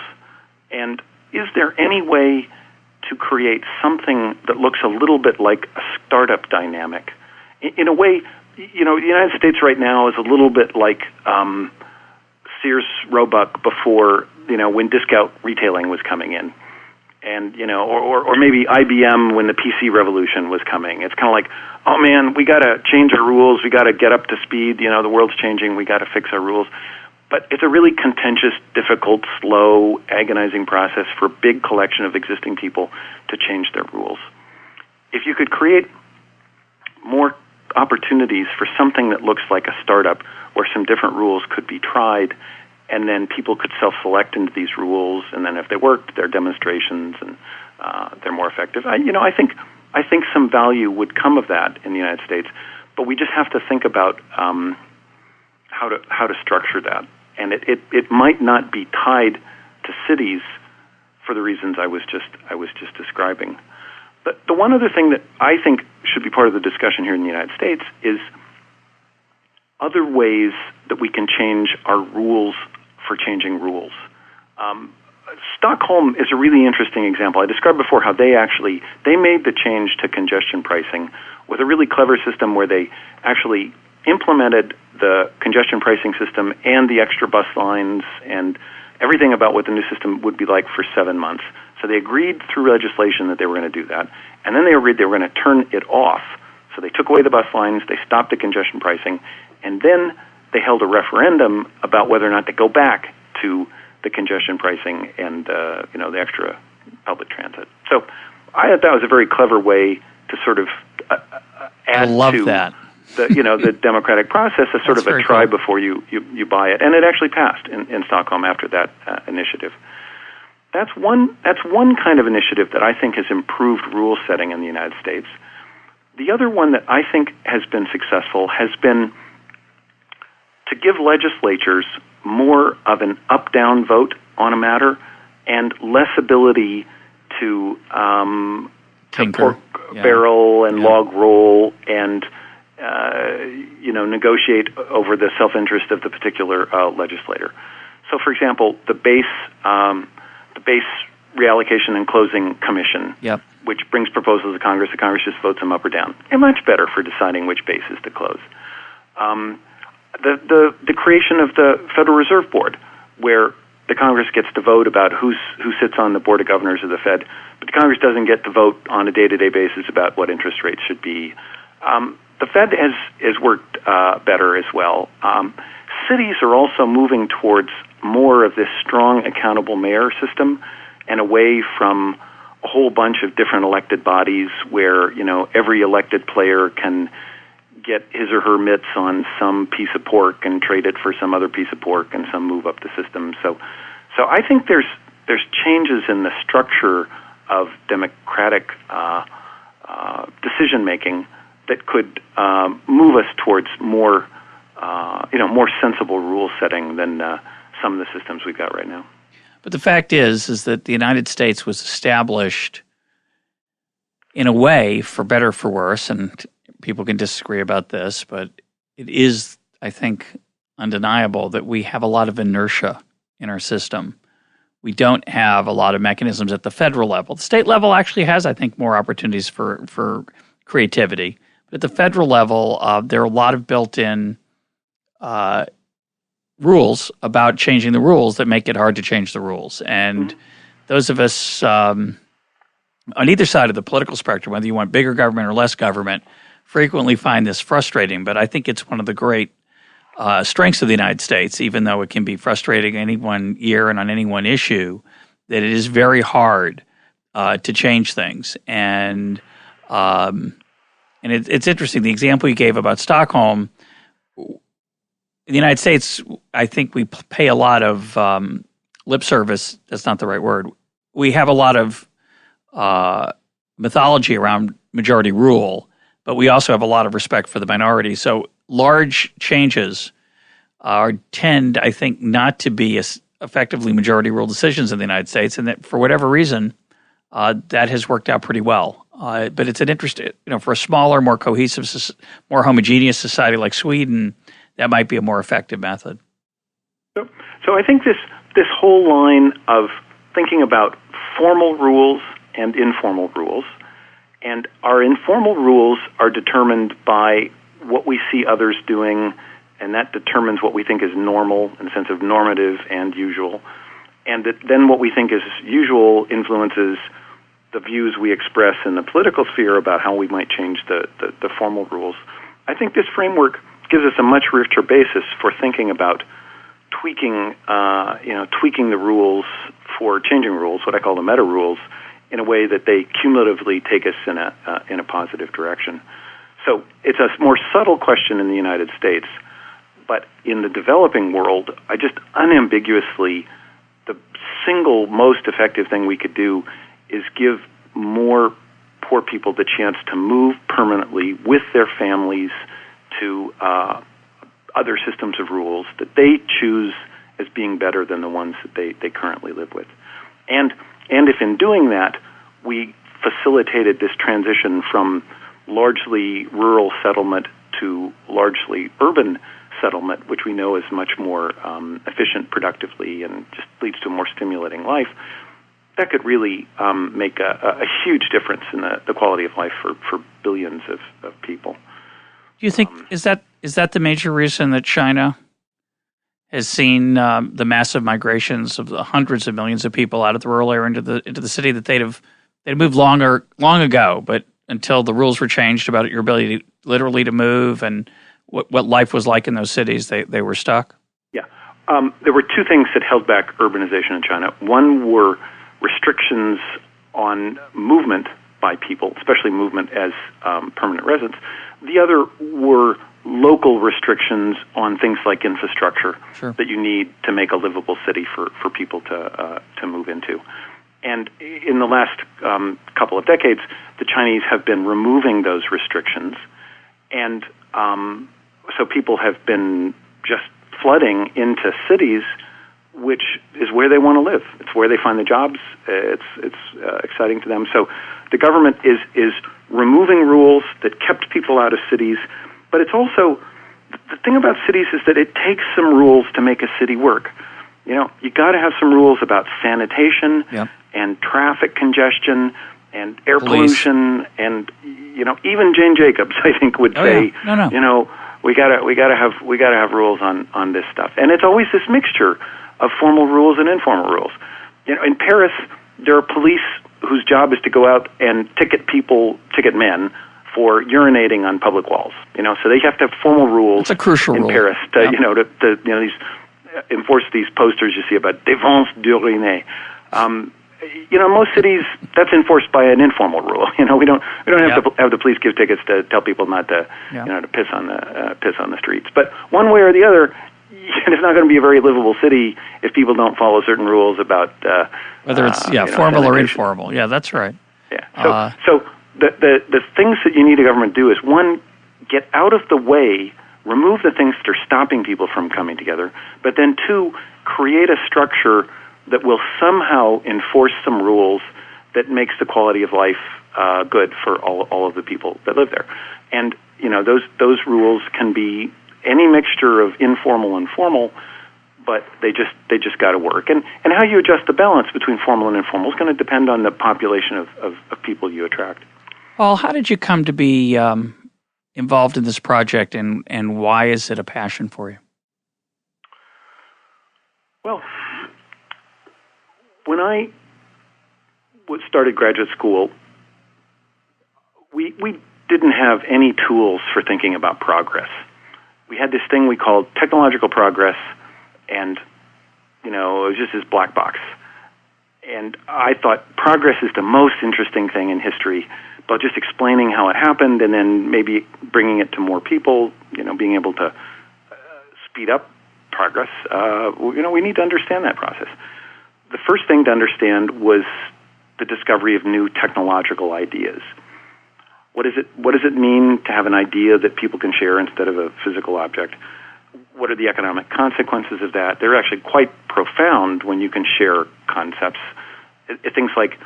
and is there any way to create something that looks a little bit like a startup dynamic? In a way, the United States right now is a little bit like Sears Roebuck before, when discount retailing was coming in. And, or maybe IBM when the PC revolution was coming. It's kind of like, oh man, we got to change our rules. We got to get up to speed. The world's changing. We got to fix our rules. But it's a really contentious, difficult, slow, agonizing process for a big collection of existing people to change their rules. If you could create more opportunities for something that looks like a startup where some different rules could be tried, and then people could self-select into these rules, and then if they worked, they're demonstrations, and they're more effective. I think some value would come of that in the United States, but we just have to think about how to structure that. And it might not be tied to cities for the reasons I was just describing. But the one other thing that I think should be part of the discussion here in the United States is other ways that we can change our rules for changing rules. Stockholm is a really interesting example. I described before how they made the change to congestion pricing with a really clever system where they actually implemented the congestion pricing system and the extra bus lines and everything about what the new system would be like for 7 months. So they agreed through legislation that they were going to do that, and then they agreed they were going to turn it off. So they took away the bus lines, they stopped the congestion pricing, and then they held a referendum about whether or not to go back to the congestion pricing and the extra public transit. So I thought that was a very clever way to sort of add to that. the democratic process, as sort That's of a try cool. before you buy it. And it actually passed in Stockholm after that initiative. That's one kind of initiative that I think has improved rule setting in the United States. The other one that I think has been successful has been to give legislatures more of an up-down vote on a matter and less ability to pork barrel and log roll and negotiate over the self-interest of the particular legislator. So, for example, the base reallocation and closing commission, which brings proposals to Congress, the Congress just votes them up or down. They're much better for deciding which bases to close. The creation of the Federal Reserve Board, where the Congress gets to vote about who sits on the Board of Governors of the Fed, but the Congress doesn't get to vote on a day-to-day basis about what interest rates should be. The Fed has worked better as well. Cities are also moving towards more of this strong accountable mayor system and away from a whole bunch of different elected bodies where, every elected player can get his or her mitts on some piece of pork and trade it for some other piece of pork and some move up the system. So I think there's changes in the structure of democratic decision making that could move us towards more sensible rule setting than some of the systems we've got right now. But the fact is that the United States was established in a way, for better or for worse, and people can disagree about this, but it is, I think, undeniable that we have a lot of inertia in our system. We don't have a lot of mechanisms at the federal level. The state level actually has, I think, more opportunities for creativity. But at the federal level, there are a lot of built-in rules about changing the rules that make it hard to change the rules. And those of us on either side of the political spectrum, whether you want bigger government or less government, frequently find this frustrating. But I think it's one of the great strengths of the United States, even though it can be frustrating any one year and on any one issue, that it is very hard to change things. And it's interesting, the example you gave about Stockholm. In the United States, I think we pay a lot of lip service. That's not the right word. We have a lot of mythology around majority rule, but we also have a lot of respect for the minority. So large changes tend, I think, not to be as effectively majority rule decisions in the United States, and that for whatever reason, that has worked out pretty well. But it's an interest, for a smaller, more cohesive, more homogeneous society like Sweden, that might be a more effective method. So I think this whole line of thinking about formal rules and informal rules, and our informal rules are determined by what we see others doing, and that determines what we think is normal in the sense of normative and usual, and then what we think is usual influences the views we express in the political sphere about how we might change the formal rules. I think this framework gives us a much richer basis for thinking about tweaking the rules for changing rules, what I call the meta rules, in a way that they cumulatively take us in a positive direction. So it's a more subtle question in the United States, but in the developing world, I just unambiguously, the single most effective thing we could do is give more poor people the chance to move permanently with their families to other systems of rules that they choose as being better than the ones that they currently live with. And if in doing that, we facilitated this transition from largely rural settlement to largely urban settlement, which we know is much more efficient productively and just leads to a more stimulating life, that could really make a huge difference in the quality of life for billions of people. Do you think, is that the major reason that China has seen the massive migrations of the hundreds of millions of people out of the rural area into the city, that they'd moved long ago, but until the rules were changed about your ability literally to move and what life was like in those cities, they were stuck? Yeah. There were two things that held back urbanization in China. One were restrictions on movement by people, especially movement as permanent residents. The other were local restrictions on things like infrastructure that you need to make a livable city for people to move into. And in the last couple of decades, the Chinese have been removing those restrictions, and so people have been just flooding into cities, which is where they want to live. It's where they find the jobs. It's exciting to them. So the government is removing rules that kept people out of cities, but it's also, the thing about cities is that it takes some rules to make a city work. You know, you got to have some rules about sanitation and traffic congestion and air pollution, and even Jane Jacobs, I think, would say, we gotta have rules on this stuff. And it's always this mixture of formal rules and informal rules. You know, in Paris, there are police whose job is to go out and ticket men for urinating on public walls. You know, so they have to have formal rules. It's a crucial in rule. Paris to enforce these posters you see about défense d'uriner. Most cities that's enforced by an informal rule. You know, we don't have to have the police give tickets to tell people not to to piss on the streets. But one way or the other, it's not going to be a very livable city if people don't follow certain rules about whether it's formal or informal. Yeah, that's right. Yeah. So the things that you need a government to do is, one, get out of the way, remove the things that are stopping people from coming together, but then two, create a structure that will somehow enforce some rules that makes the quality of life good for all of the people that live there. And those rules can be any mixture of informal and formal, but they just got to work. And how you adjust the balance between formal and informal is going to depend on the population of people you attract. Paul, how did you come to be involved in this project, and why is it a passion for you? Well, when I started graduate school, we didn't have any tools for thinking about progress. We had this thing we called technological progress, and it was just this black box. And I thought progress is the most interesting thing in history, but just explaining how it happened and then maybe bringing it to more people, being able to speed up progress. We need to understand that process. The first thing to understand was the discovery of new technological ideas. What does it mean to have an idea that people can share instead of a physical object? What are the economic consequences of that? They're actually quite profound when you can share concepts. Things like,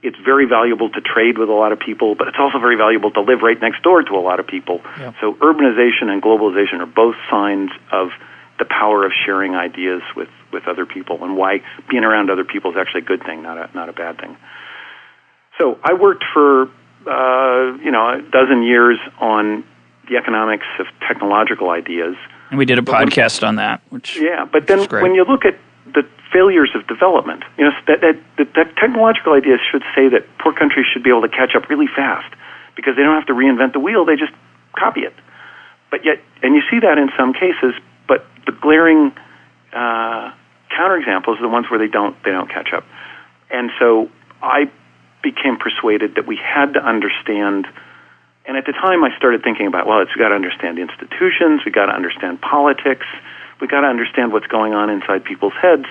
it's very valuable to trade with a lot of people, but it's also very valuable to live right next door to a lot of people. Yeah. So urbanization and globalization are both signs of the power of sharing ideas with other people, and why being around other people is actually a good thing, not a bad thing. So I worked for a dozen years on the economics of technological ideas. And we did a podcast on that. But then when you look at the failures of development, that technological ideas should say that poor countries should be able to catch up really fast because they don't have to reinvent the wheel, they just copy it. But yet, and you see that in some cases, but the glaring counterexamples are the ones where they don't catch up. And so I became persuaded that we had to understand. And at the time, I started thinking about, well, we got to understand institutions, we got to understand politics, we got to understand what's going on inside people's heads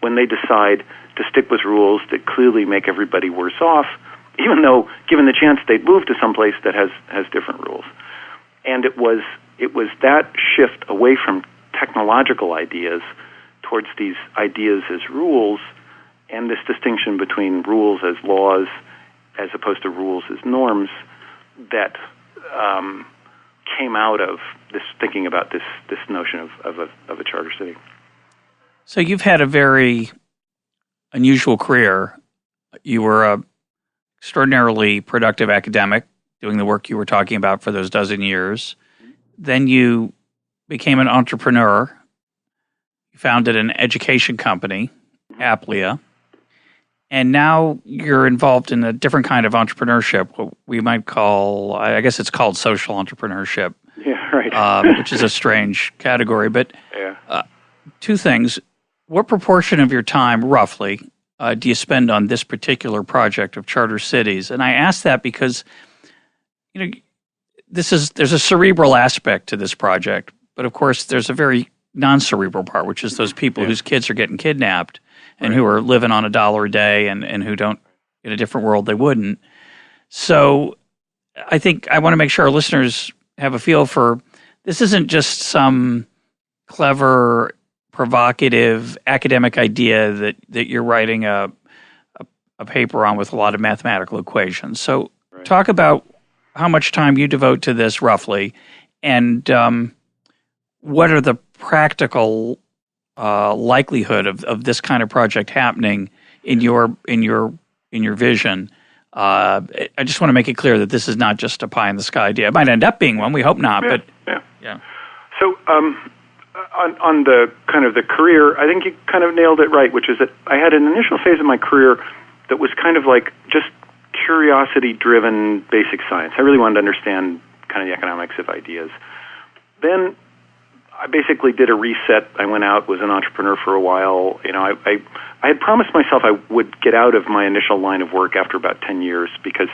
when they decide to stick with rules that clearly make everybody worse off, even though, given the chance, they'd move to some place that has different rules. And it was that shift away from technological ideas towards these ideas as rules, and this distinction between rules as laws as opposed to rules as norms, that came out of this thinking about this notion of a charter city. So you've had a very unusual career. You were a extraordinarily productive academic doing the work you were talking about for those dozen years. Then you became an entrepreneur. You founded an education company, Aplia. And now you're involved in a different kind of entrepreneurship, what we might call, I guess it's called social entrepreneurship. Yeah, right. Which is a strange category. But two things. What proportion of your time, roughly, do you spend on this particular project of charter cities? And I ask that because, there's a cerebral aspect to this project, but of course there's a very non-cerebral part, which is those people whose kids are getting kidnapped and who are living on $1 a day and who don't, in a different world, they wouldn't. So I think I want to make sure our listeners have a feel for, this isn't just some clever, provocative academic idea that you're writing a paper on with a lot of mathematical equations. So talk about how much time you devote to this roughly, and what are the practical likelihood of this kind of project happening in your vision. I just want to make it clear that this is not just a pie in the sky idea. It might end up being one. We hope not. Yeah. So on the kind of the career, I think you kind of nailed it right, which is that I had an initial phase of my career that was kind of like just curiosity-driven basic science. I really wanted to understand kind of the economics of ideas. Then I basically did a reset. I went out, was an entrepreneur for a while. I had promised myself I would get out of my initial line of work after about 10 years, because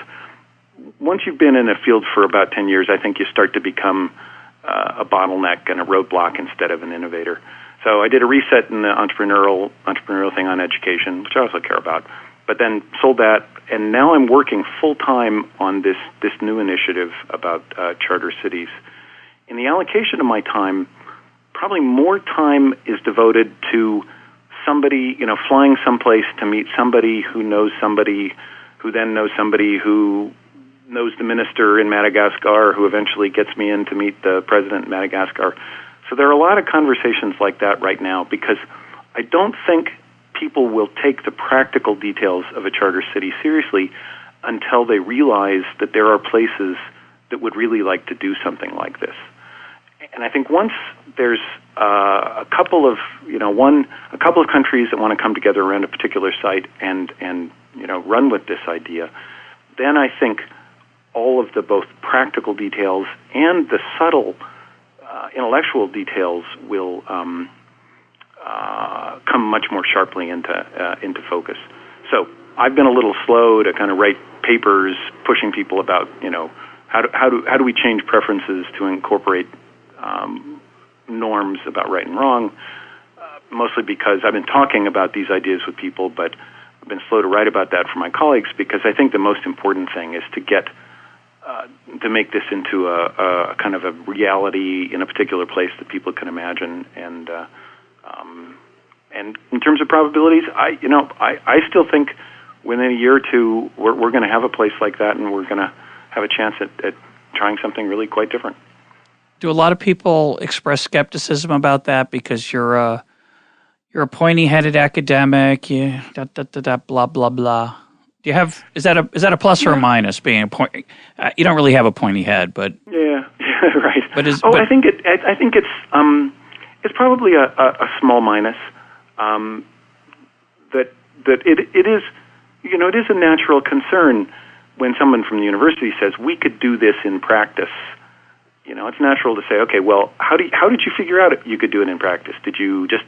once you've been in a field for about 10 years, I think you start to become a bottleneck and a roadblock instead of an innovator. So I did a reset in the entrepreneurial thing on education, which I also care about, but then sold that, and now I'm working full-time on this new initiative about charter cities. In the allocation of my time, probably more time is devoted to somebody, flying someplace to meet somebody who knows somebody who then knows somebody who knows the minister in Madagascar, who eventually gets me in to meet the president in Madagascar. So there are a lot of conversations like that right now, because I don't think people will take the practical details of a charter city seriously until they realize that there are places that would really like to do something like this. And I think once there's a couple of countries that want to come together around a particular site and run with this idea, then I think all of the both practical details and the subtle intellectual details will come much more sharply into focus. So I've been a little slow to kind of write papers pushing people about how do we change preferences to incorporate norms about right and wrong, mostly because I've been talking about these ideas with people, but I've been slow to write about that for my colleagues, because I think the most important thing is to get to make this into a kind of a reality in a particular place that people can imagine. And in terms of probabilities, I still think within a year or two we're going to have a place like that, and we're going to have a chance at trying something really quite different. Do a lot of people express skepticism about that because you're a pointy-headed academic? Blah blah blah. Do you have is that a plus or a minus? Being a point, you don't really have a pointy head, but yeah, right. I think it's probably a small minus. That it is it is a natural concern when someone from the university says we could do this in practice. It's natural to say, okay, well, how did you figure out you could do it in practice? Did you just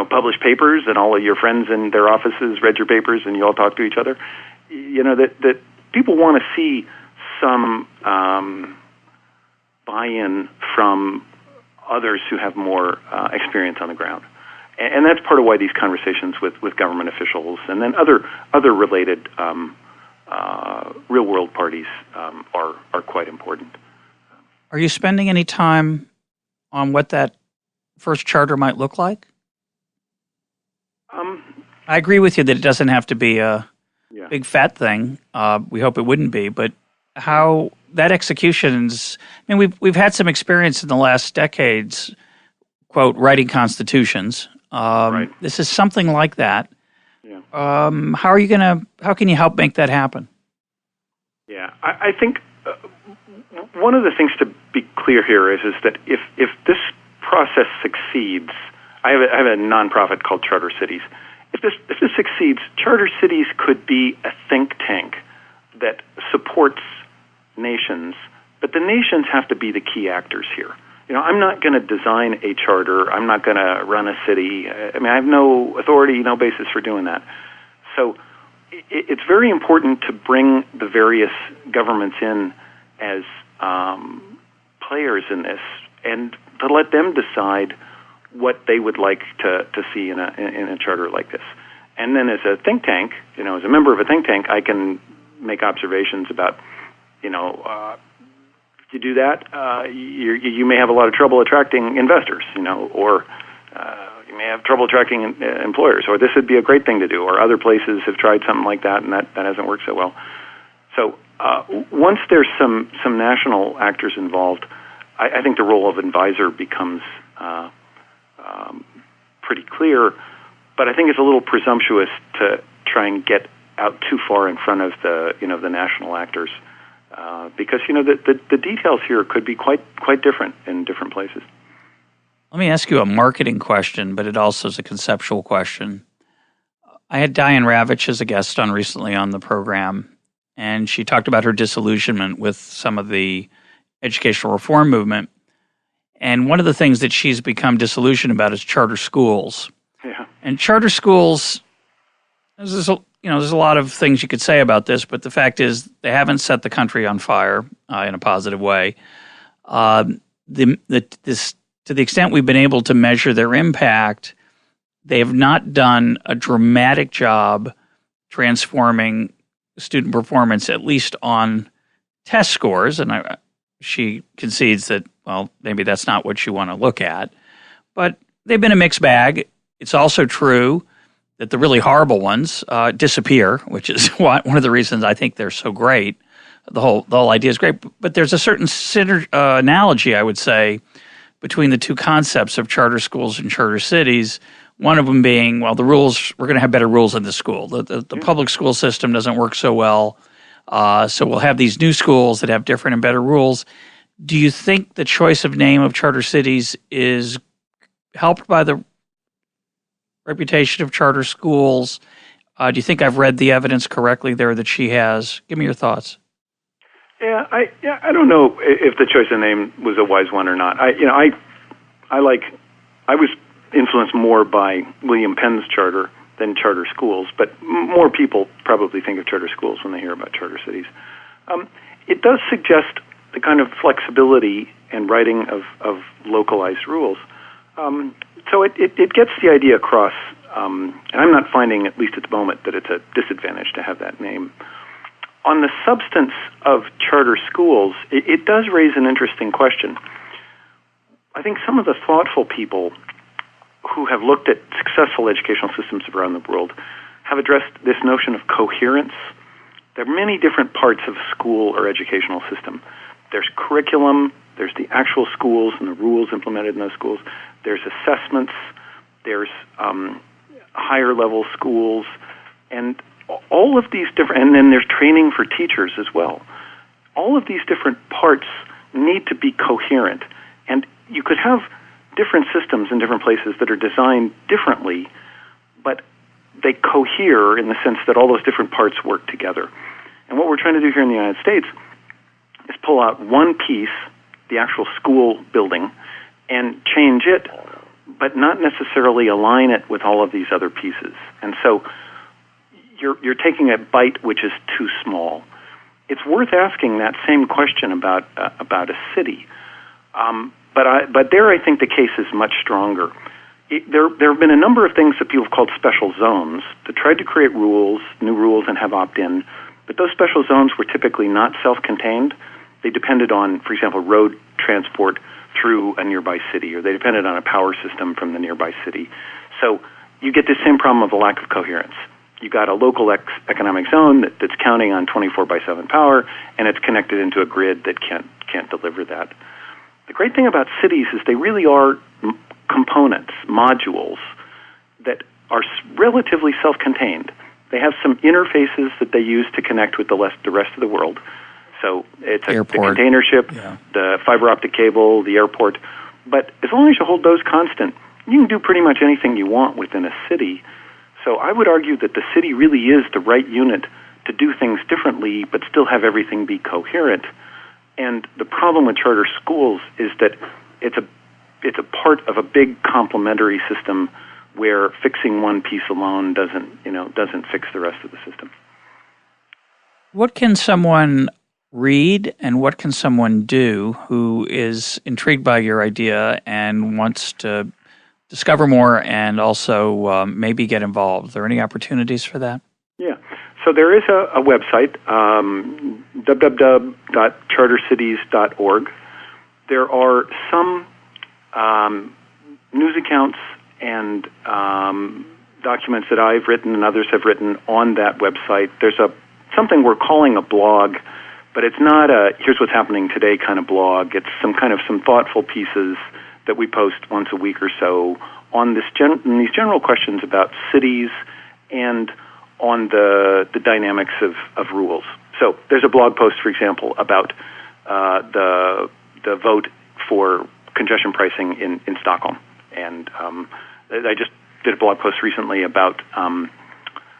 publish papers, and all of your friends in their offices read your papers, and you all talk to each other. That people want to see some buy-in from others who have more experience on the ground. And that's part of why these conversations with government officials and then other related real-world parties are quite important. Are you spending any time on what that first charter might look like? I agree with you that it doesn't have to be a big fat thing. We hope it wouldn't be, but how that execution's, we've had some experience in the last decades, quote, writing constitutions. Right. This is something like that. Yeah. How can you help make that happen? Yeah, I think one of the things to be clear here is that if this process succeeds, I have a nonprofit called Charter Cities. If this succeeds, Charter Cities could be a think tank that supports nations, but the nations have to be the key actors here. I'm not going to design a charter. I'm not going to run a city. I have no authority, no basis for doing that. So it's very important to bring the various governments in as players in this, and to let them decide what they would like to see in a charter like this. And then as a think tank, as a member of a think tank, I can make observations about, if you do that, you may have a lot of trouble attracting investors, or you may have trouble attracting employers, or this would be a great thing to do, or other places have tried something like that and that hasn't worked so well. So once there's some national actors involved, I think the role of advisor becomes pretty clear, but I think it's a little presumptuous to try and get out too far in front of the national actors, because the details here could be quite different in different places. Let me ask you a marketing question, but it also is a conceptual question. I had Diane Ravitch as a guest recently on the program, and she talked about her disillusionment with some of the educational reform movement. And one of the things that she's become disillusioned about is charter schools. Yeah. And charter schools, there's a lot of things you could say about this, but the fact is they haven't set the country on fire in a positive way. To the extent we've been able to measure their impact, they have not done a dramatic job transforming student performance, at least on test scores. And she concedes that, well, maybe that's not what you want to look at. But they've been a mixed bag. It's also true that the really horrible ones disappear, which is one of the reasons I think they're so great. The whole idea is great. But there's a certain analogy, I would say, between the two concepts of charter schools and charter cities. One of them being, well, the rules, we're going to have better rules in the school. The public school system doesn't work so well. So we'll have these new schools that have different and better rules. Do you think the choice of name of charter cities is helped by the reputation of charter schools? Do you think I've read the evidence correctly there that she has? Give me your thoughts. Yeah, I don't know if the choice of name was a wise one or not. I was influenced more by William Penn's charter than charter schools, but more people probably think of charter schools when they hear about charter cities. It does suggest the kind of flexibility and writing of localized rules. So it gets the idea across, and I'm not finding, at least at the moment, that it's a disadvantage to have that name. On the substance of charter schools, it does raise an interesting question. I think some of the thoughtful people who have looked at successful educational systems around the world have addressed this notion of coherence. There are many different parts of a school or educational system. There's curriculum, there's the actual schools and the rules implemented in those schools, there's assessments, there's higher level schools, and all of these different, and then there's training for teachers as well. All of these different parts need to be coherent, and you could have different systems in different places that are designed differently, but they cohere in the sense that all those different parts work together. And what we're trying to do here in the United States is pull out one piece, the actual school building, and change it but not necessarily align it with all of these other pieces. And so you're taking a bite which is too small. It's worth asking that same question about a city. But there I think the case is much stronger. There have been a number of things that people have called special zones that tried to create new rules and have opt-in, but those special zones were typically not self-contained. They depended on, for example, road transport through a nearby city, or they depended on a power system from the nearby city. So you get the same problem of a lack of coherence. You got a local economic zone that's counting on 24/7 power, and it's connected into a grid that can't deliver that. The great thing about cities is they really are components, modules, that are relatively self-contained. They have some interfaces that they use to connect with the rest of the world. So it's the container ship, the fiber optic cable, the airport. But as long as you hold those constant, you can do pretty much anything you want within a city. So I would argue that the city really is the right unit to do things differently, but still have everything be coherent. And the problem with charter schools is that it's a part of a big complementary system where fixing one piece alone doesn't fix the rest of the system. What can someone read and what can someone do who is intrigued by your idea and wants to discover more and also maybe get involved? Are there any opportunities for that? Yeah. So there is a website, www.chartercities.org. There are some news accounts and documents that I've written and others have written on that website. There's something we're calling a blog, but it's not a here's what's happening today kind of blog. It's some thoughtful pieces that we post once a week or so on these general questions about cities and on the dynamics of rules. So there's a blog post, for example, about the vote for congestion pricing in Stockholm. And I just did a blog post recently about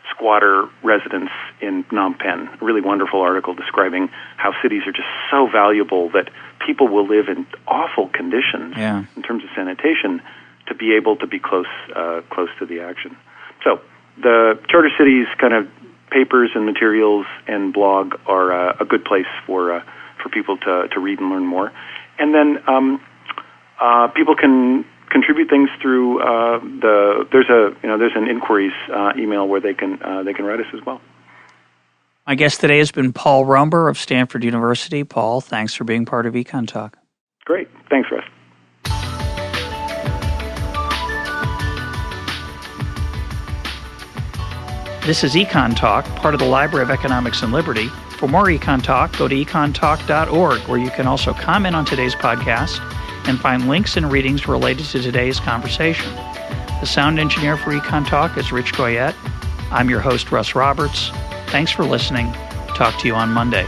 squatter residents in Phnom Penh, a really wonderful article describing how cities are just so valuable that people will live in awful conditions in terms of sanitation to be able to be close to the action. So the Charter Cities kind of papers and materials and blog are a good place for people to read and learn more. And then people can contribute things through there's an inquiries email where they can write us as well. My guest today has been Paul Romber of Stanford University. Paul, thanks for being part of EconTalk. Great. Thanks, Russ. This is EconTalk, part of the Library of Economics and Liberty. For more EconTalk, go to econtalk.org, where you can also comment on today's podcast and find links and readings related to today's conversation. The sound engineer for EconTalk is Rich Goyette. I'm your host, Russ Roberts. Thanks for listening. Talk to you on Monday.